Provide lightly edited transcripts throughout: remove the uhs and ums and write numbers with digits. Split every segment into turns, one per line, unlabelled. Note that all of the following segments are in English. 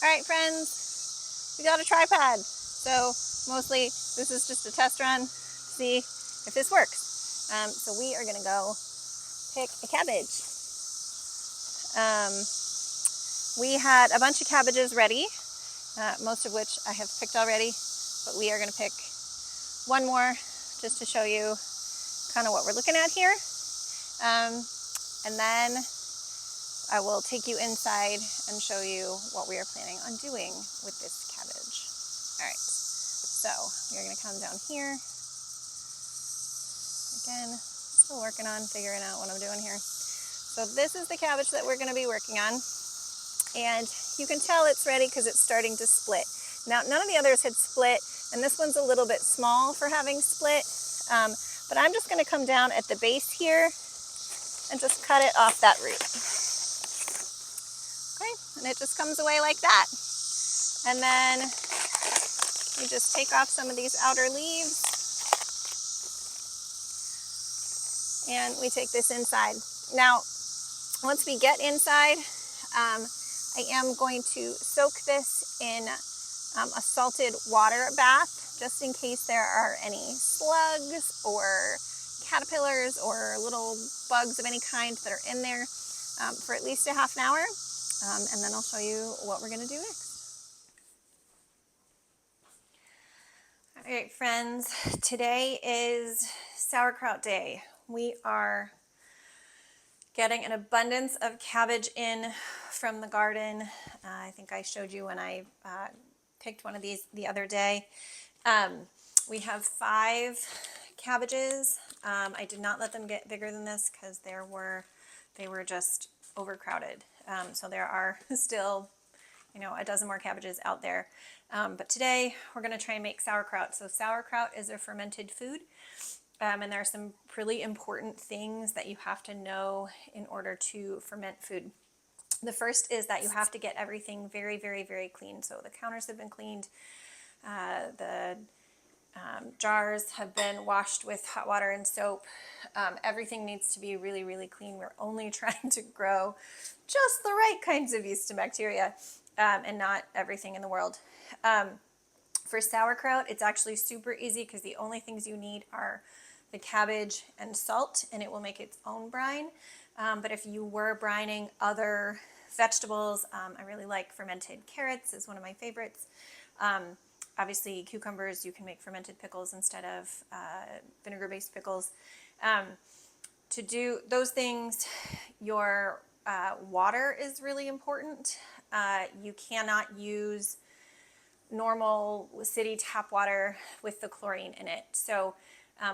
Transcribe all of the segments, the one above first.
All right, friends, we got a tripod. So mostly this is just a test run to see if this works. So we are gonna go pick a cabbage. We had a bunch of cabbages ready, most of which I have picked already, but we are gonna pick one more just to show you kind of what we're looking at here. And then I will take you inside and show you what we are planning on doing with this cabbage. All right, so we're gonna come down here. Again, still working on figuring out what I'm doing here. So this is the cabbage that we're gonna be working on. And you can tell it's ready because it's starting to split. Now, none of the others had split, and this one's a little bit small for having split. But I'm just gonna come down at the base here and just cut it off that root. Okay, and it just comes away like that. And then you just take off some of these outer leaves and we take this inside. Now, once we get inside, I am going to soak this in a salted water bath, just in case there are any slugs or caterpillars or little bugs of any kind that are in there for at least a half an hour. And then I'll show you what we're going to do next. All right, friends, today is sauerkraut day. We are getting an abundance of cabbage in from the garden. I think I showed you when I picked one of these the other day. We have 5 cabbages. I did not let them get bigger than this because they were just overcrowded. So there are still, a dozen more cabbages out there. But today we're going to try and make sauerkraut. So sauerkraut is a fermented food. And there are some really important things that you have to know in order to ferment food. The first is that you have to get everything very, very, very clean. So the counters have been cleaned. The jars have been washed with hot water and soap. Everything needs to be really, really clean. We're only trying to grow just the right kinds of yeast and bacteria, and not everything in the world. For sauerkraut, it's actually super easy because the only things you need are the cabbage and salt, and it will make its own brine. But if you were brining other vegetables, I really like fermented carrots, is one of my favorites. Obviously, cucumbers, you can make fermented pickles instead of vinegar-based pickles. To do those things, your water is really important. You cannot use normal city tap water with the chlorine in it. So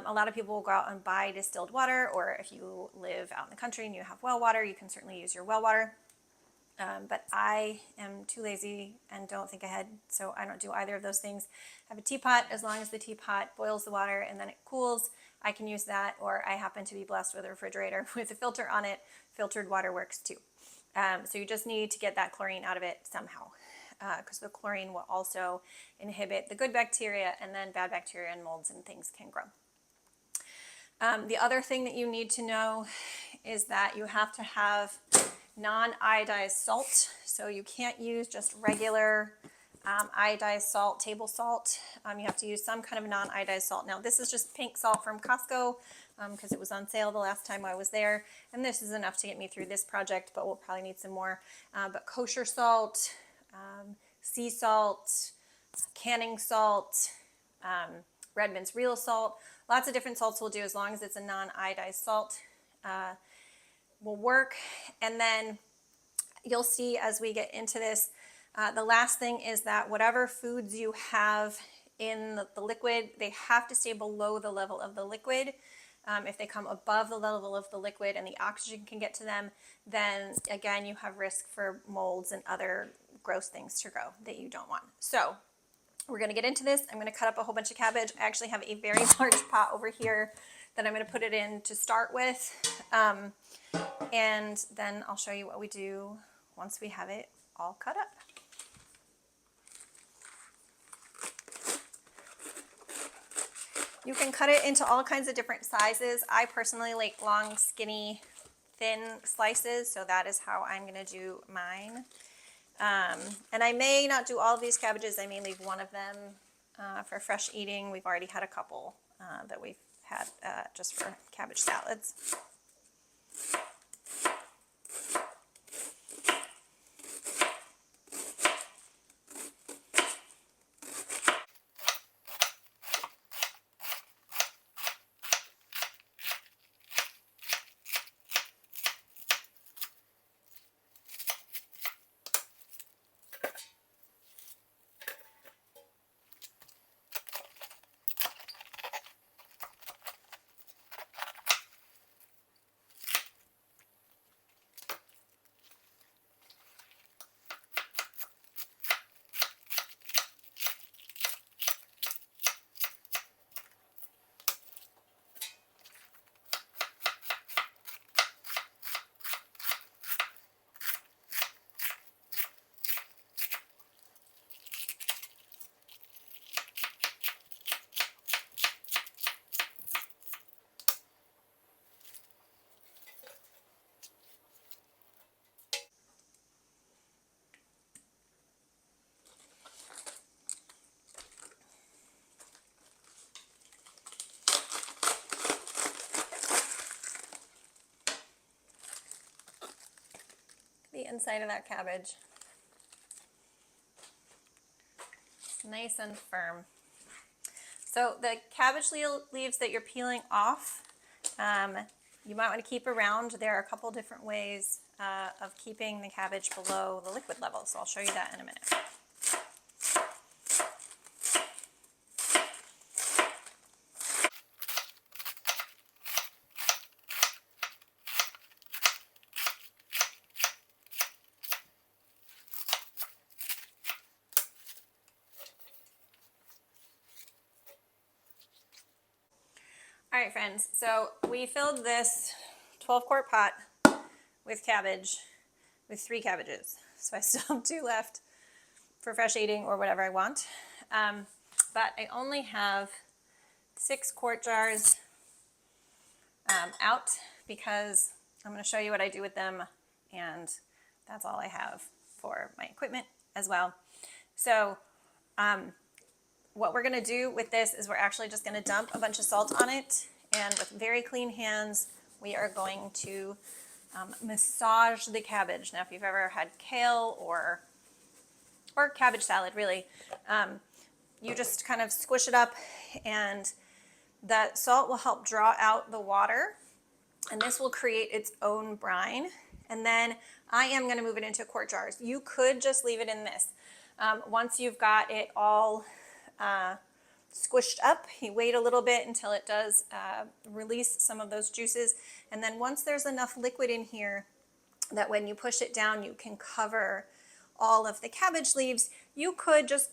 a lot of people will go out and buy distilled water, or if you live out in the country and you have well water, you can certainly use your well water. But I am too lazy and don't think ahead, so I don't do either of those things. I have a teapot. As long as the teapot boils the water and then it cools, I can use that, or I happen to be blessed with a refrigerator with a filter on it. Filtered water works too. So you just need to get that chlorine out of it somehow, because the chlorine will also inhibit the good bacteria, and then bad bacteria and molds and things can grow. The other thing that you need to know is that you have to have non-iodized salt. So you can't use just regular iodized salt, table salt. You have to use some kind of non-iodized salt. Now this is just pink salt from Costco because it was on sale the last time I was there. And this is enough to get me through this project, but we'll probably need some more. But kosher salt, sea salt, canning salt, Redmond's real salt, lots of different salts will do as long as it's a non-iodized salt. Will work. And then you'll see as we get into this, the last thing is that whatever foods you have in the liquid, they have to stay below the level of the liquid. If they come above the level of the liquid and the oxygen can get to them, then again you have risk for molds and other gross things to grow that you don't want. So we're going to get into this. I'm going to cut up a whole bunch of cabbage. I actually have a very large pot over here that I'm going to put it in to start with. And then I'll show you what we do once we have it all cut up. You can cut it into all kinds of different sizes. I personally like long, skinny, thin slices, so that is how I'm going to do mine. And I may not do all of these cabbages. I may leave one of them for fresh eating. We've already had a couple that we've had just for cabbage salads. The inside of that cabbage. Nice and firm. So the cabbage leaves that you're peeling off, you might want to keep around. There are a couple different ways of keeping the cabbage below the liquid level, so I'll show you that in a minute. All right, friends, so we filled this 12-quart pot with cabbage, with 3 cabbages. So I still have 2 left for fresh eating or whatever I want. But I only have 6 quart jars out because I'm going to show you what I do with them, and that's all I have for my equipment as well. So what we're going to do with this is we're actually just going to dump a bunch of salt on it, and with very clean hands we are going to massage the cabbage. Now if you've ever had kale or cabbage salad, really, you just kind of squish it up, and that salt will help draw out the water, and this will create its own brine. And then I am going to move it into quart jars. You could just leave it in this. Once you've got it all squished up, you wait a little bit until it does release some of those juices, and then once there's enough liquid in here that when you push it down you can cover all of the cabbage leaves, you could just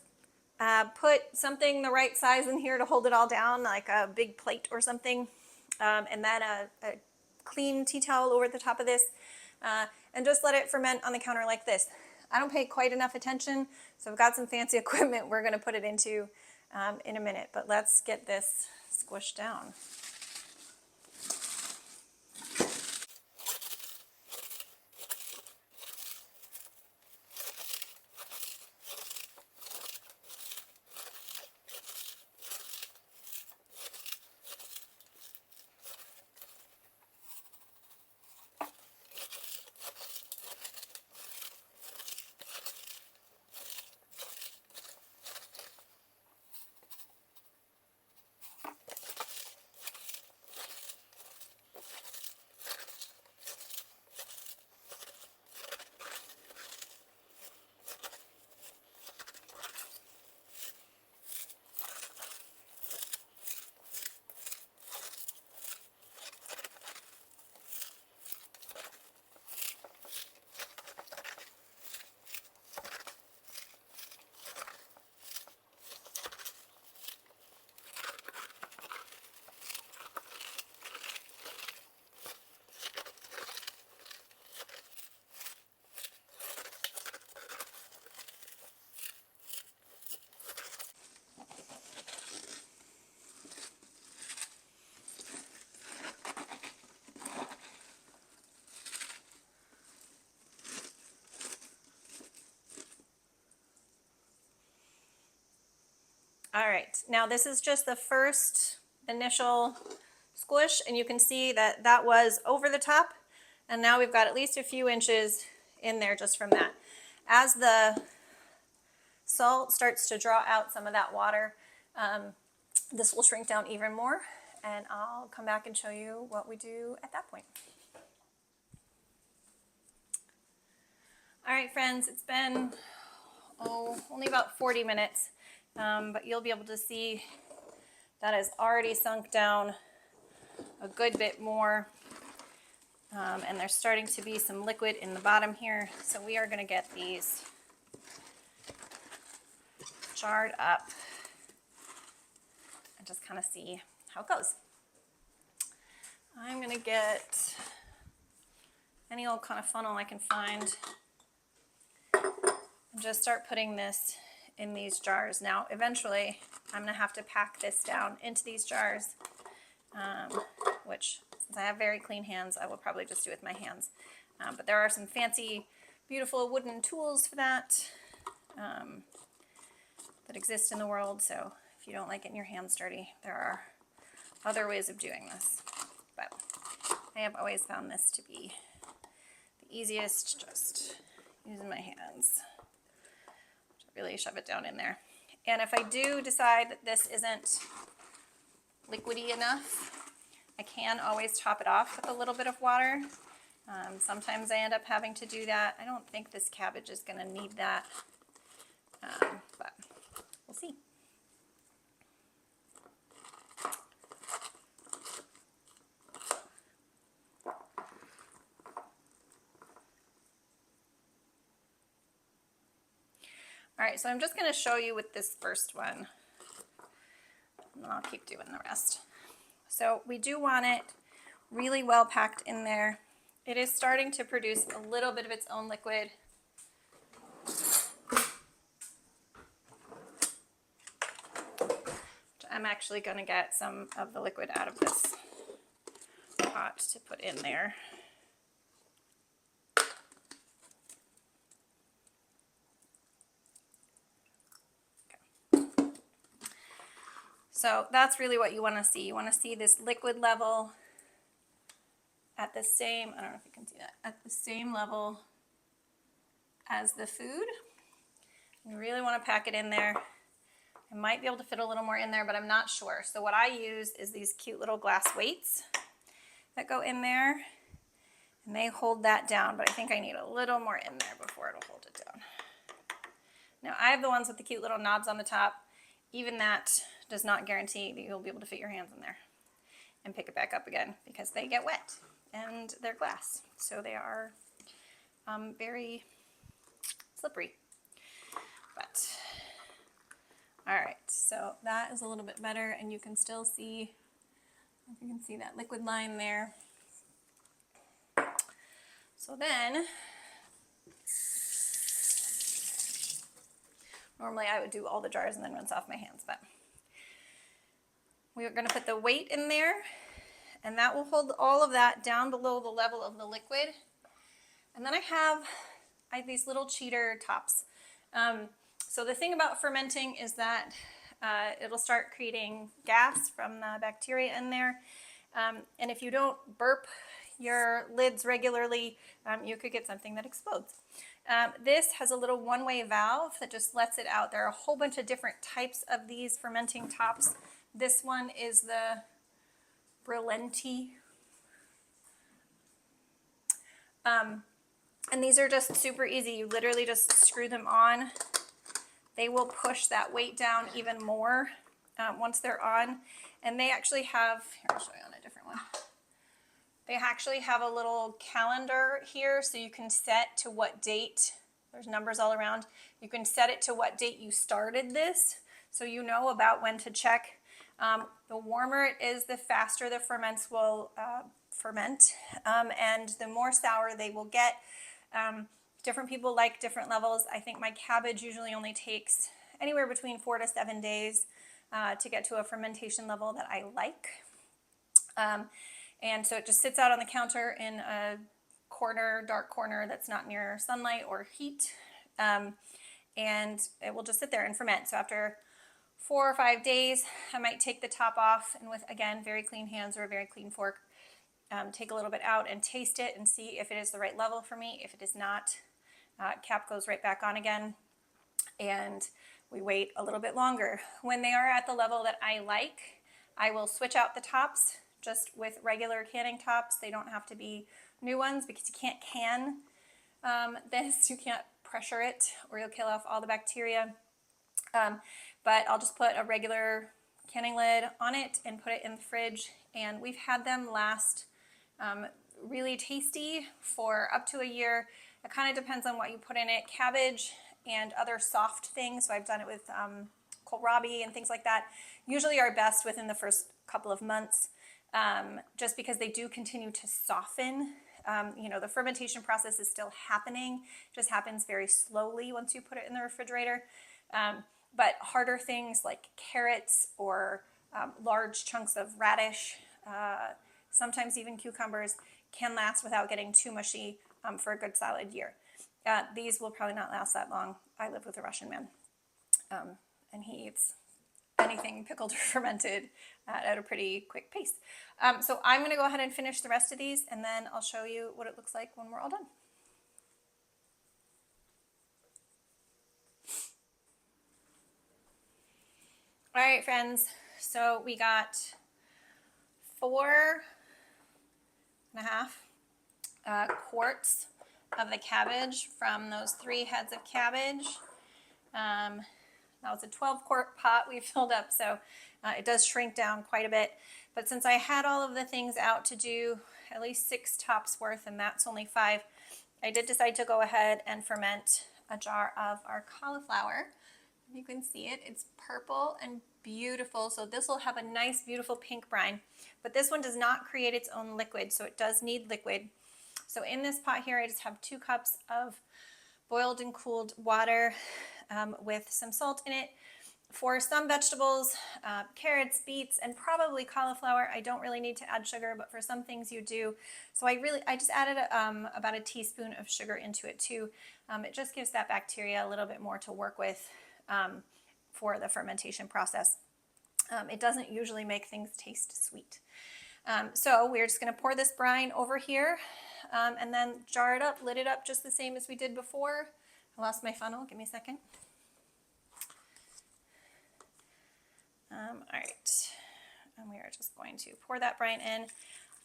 put something the right size in here to hold it all down, like a big plate or something, and then a clean tea towel over the top of this, and just let it ferment on the counter like this. I don't pay quite enough attention, so I've got some fancy equipment we're going to put it into in a minute, but let's get this squished down. All right, now this is just the first initial squish, and you can see that that was over the top, and now we've got at least a few inches in there just from that. As the salt starts to draw out some of that water, this will shrink down even more, and I'll come back and show you what we do at that point. All right, friends, it's been only about 40 minutes, but you'll be able to see that has already sunk down a good bit more, and there's starting to be some liquid in the bottom here, so we are going to get these jarred up and just kind of see how it goes. I'm going to get any old kind of funnel I can find and just start putting this in these jars. Now, eventually, I'm going to have to pack this down into these jars, which, since I have very clean hands, I will probably just do with my hands. But there are some fancy, beautiful wooden tools for that that exist in the world. So if you don't like getting your hands dirty, there are other ways of doing this. But I have always found this to be the easiest, just using my hands to really shove it down in there. And if I do decide that this isn't liquidy enough, I can always top it off with a little bit of water. Sometimes I end up having to do that. I don't think this cabbage is going to need that, but we'll see. All right, so I'm just going to show you with this first one, and then I'll keep doing the rest. So we do want it really well packed in there. It is starting to produce a little bit of its own liquid. I'm actually going to get some of the liquid out of this pot to put in there. So that's really what you want to see. You want to see this liquid level at the same, I don't know if you can see that, at the same level as the food. You really want to pack it in there. I might be able to fit a little more in there, but I'm not sure. So what I use is these cute little glass weights that go in there, and they hold that down, but I think I need a little more in there before it'll hold it down. Now I have the ones with the cute little knobs on the top. Even that does not guarantee that you'll be able to fit your hands in there and pick it back up again, because they get wet and they're glass. So they are very slippery. But, all right, so that is a little bit better, and you can still see, if you can see that liquid line there. So then, normally I would do all the jars and then rinse off my hands, but we're going to put the weight in there, and that will hold all of that down below the level of the liquid. And then I have these little cheater tops. So the thing about fermenting is that it'll start creating gas from the bacteria in there. And if you don't burp your lids regularly, you could get something that explodes. This has a little one-way valve that just lets it out. There are a whole bunch of different types of these fermenting tops. This one is the brillenti. And these are just super easy. You literally just screw them on. They will push that weight down even more once they're on. And they actually have, here I'll show you on a different one. They actually have a little calendar here, so you can set to what date, there's numbers all around, you can set it to what date you started this, so you know about when to check. The warmer it is, the faster the ferments will ferment, and the more sour they will get. Different people like different levels. I think my cabbage usually only takes anywhere between 4 to 7 days to get to a fermentation level that I like. And so it just sits out on the counter in a corner, dark corner that's not near sunlight or heat. And it will just sit there and ferment. So after 4 or 5 days, I might take the top off and with, again, very clean hands or a very clean fork, take a little bit out and taste it and see if it is the right level for me. If it is not, cap goes right back on again, and we wait a little bit longer. When they are at the level that I like, I will switch out the tops just with regular canning tops. They don't have to be new ones because you can't can this. You can't pressure it or you'll kill off all the bacteria. But I'll just put a regular canning lid on it and put it in the fridge. And we've had them last really tasty for up to a year. It kind of depends on what you put in it. Cabbage and other soft things, so I've done it with kohlrabi and things like that, usually are best within the first couple of months, just because they do continue to soften. You know, the fermentation process is still happening, it just happens very slowly once you put it in the refrigerator. But harder things like carrots or large chunks of radish, sometimes even cucumbers, can last without getting too mushy for a good solid year. These will probably not last that long. I live with a Russian man, and he eats anything pickled or fermented at a pretty quick pace. So I'm going to go ahead and finish the rest of these, and then I'll show you what it looks like when we're all done. All right, friends, so we got 4.5 quarts of the cabbage from those 3 heads of cabbage. That was a 12-quart pot we filled up, so it does shrink down quite a bit. But since I had all of the things out to do at least 6 tops worth, and that's only 5, I did decide to go ahead and ferment a jar of our cauliflower. You can see it, it's purple and beautiful. So this will have a nice, beautiful pink brine, but this one does not create its own liquid, so it does need liquid. So in this pot here, I just have 2 cups of boiled and cooled water with some salt in it. For some vegetables, carrots, beets, and probably cauliflower, I don't really need to add sugar, but for some things you do. So I just added about a teaspoon of sugar into it too. It just gives that bacteria a little bit more to work with for the fermentation process. It doesn't usually make things taste sweet. So we're just going to pour this brine over here and then jar it up, lid it up just the same as we did before. I lost my funnel, give me a second. All right, and we are just going to pour that brine in.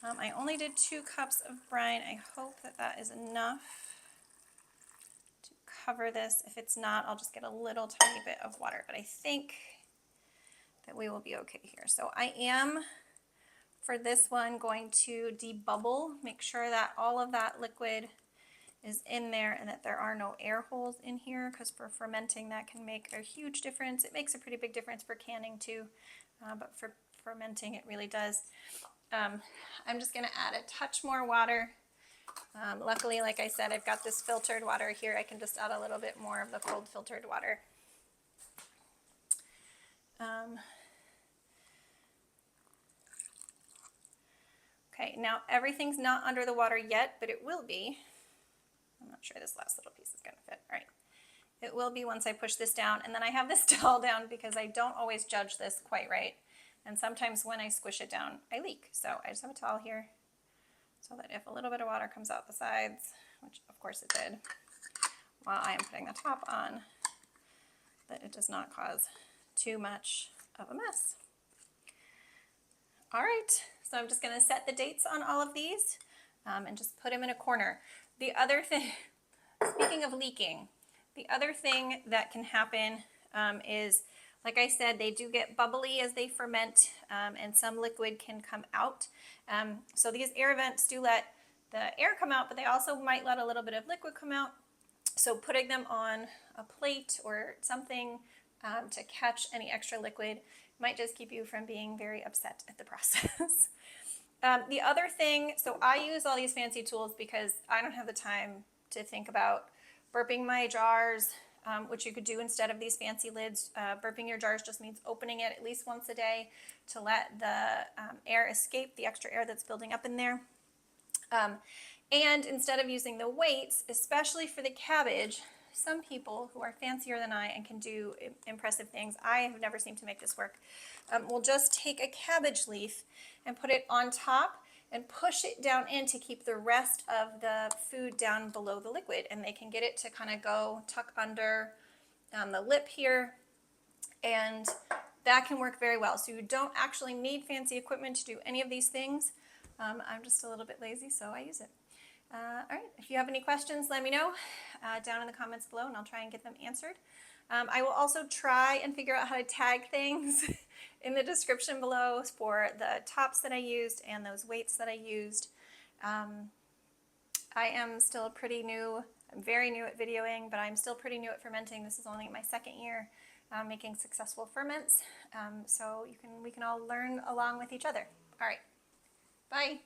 I only did 2 cups of brine. I hope that that is enough to cover this. If it's not, I'll just get a little tiny bit of water, but I think that we will be okay here. So I am, for this one, going to debubble, make sure that all of that liquid is in there and that there are no air holes in here, because for fermenting that can make a huge difference. It makes a pretty big difference for canning too, but for fermenting it really does. I'm just going to add a touch more water. Luckily, like I said, I've got this filtered water here. I can just add a little bit more of the cold filtered water. Okay, now everything's not under the water yet, but it will be. I'm not sure this last little piece is going to fit. All right. It will be once I push this down. And then I have this towel down because I don't always judge this quite right. And sometimes when I squish it down, I leak. So I just have a towel here so that if a little bit of water comes out the sides, which of course it did, while I am putting the top on, that it does not cause too much of a mess. All right, so I'm just going to set the dates on all of these and just put them in a corner. The other thing, speaking of leaking, the other thing that can happen is, like I said, they do get bubbly as they ferment, and some liquid can come out. So these air vents do let the air come out, but they also might let a little bit of liquid come out. So putting them on a plate or something to catch any extra liquid might just keep you from being very upset at the process. The other thing, so I use all these fancy tools because I don't have the time to think about burping my jars, which you could do instead of these fancy lids. Burping your jars just means opening it at least once a day to let the air escape, the extra air that's building up in there. And instead of using the weights, especially for the cabbage, some people who are fancier than I and can do impressive things, I have never seemed to make this work, will just take a cabbage leaf and put it on top and push it down in to keep the rest of the food down below the liquid, and they can get it to kind of go tuck under the lip here, and that can work very well. So you don't actually need fancy equipment to do any of these things. I'm just a little bit lazy, so I use it. All right, if you have any questions, let me know down in the comments below, and I'll try and get them answered. I will also try and figure out how to tag things in the description below for the tops that I used and those weights that I used. I am still pretty new. I'm very new at videoing, but I'm still pretty new at fermenting. This is only my second year making successful ferments, so we can all learn along with each other. All right, bye.